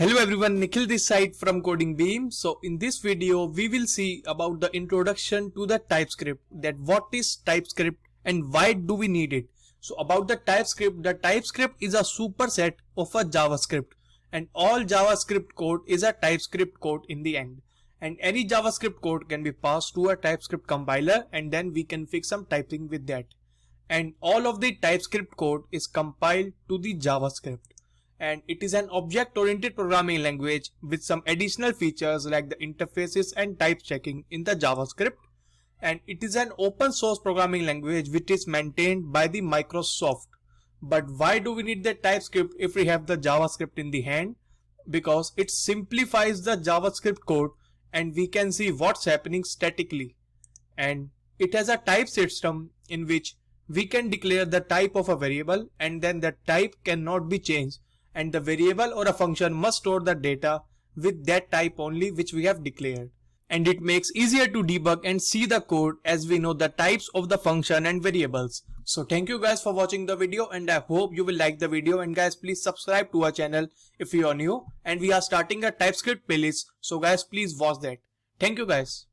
Hello everyone, Nikhil this side from Coding Beam. So in this video, we will see about the introduction to the TypeScript, that what is TypeScript and why do we need it. So about the TypeScript is a superset of a JavaScript, and all JavaScript code is a TypeScript code in the end. And any JavaScript code can be passed to a TypeScript compiler and then we can fix some typing with that. And all of the TypeScript code is compiled to the JavaScript. And it is an object-oriented programming language with some additional features like the interfaces and type checking in the JavaScript. And it is an open source programming language which is maintained by the Microsoft. But why do we need the TypeScript if we have the JavaScript in the hand? Because it simplifies the JavaScript code and we can see what's happening statically. And it has a type system in which we can declare the type of a variable and then the type cannot be changed. And the variable or a function must store the data with that type only which we have declared. And it makes easier to debug and see the code as we know the types of the function and variables. So thank you guys for watching the video and I hope you will like the video, and guys please subscribe to our channel if you are new, and we are starting a TypeScript playlist, so guys please watch that. Thank you guys.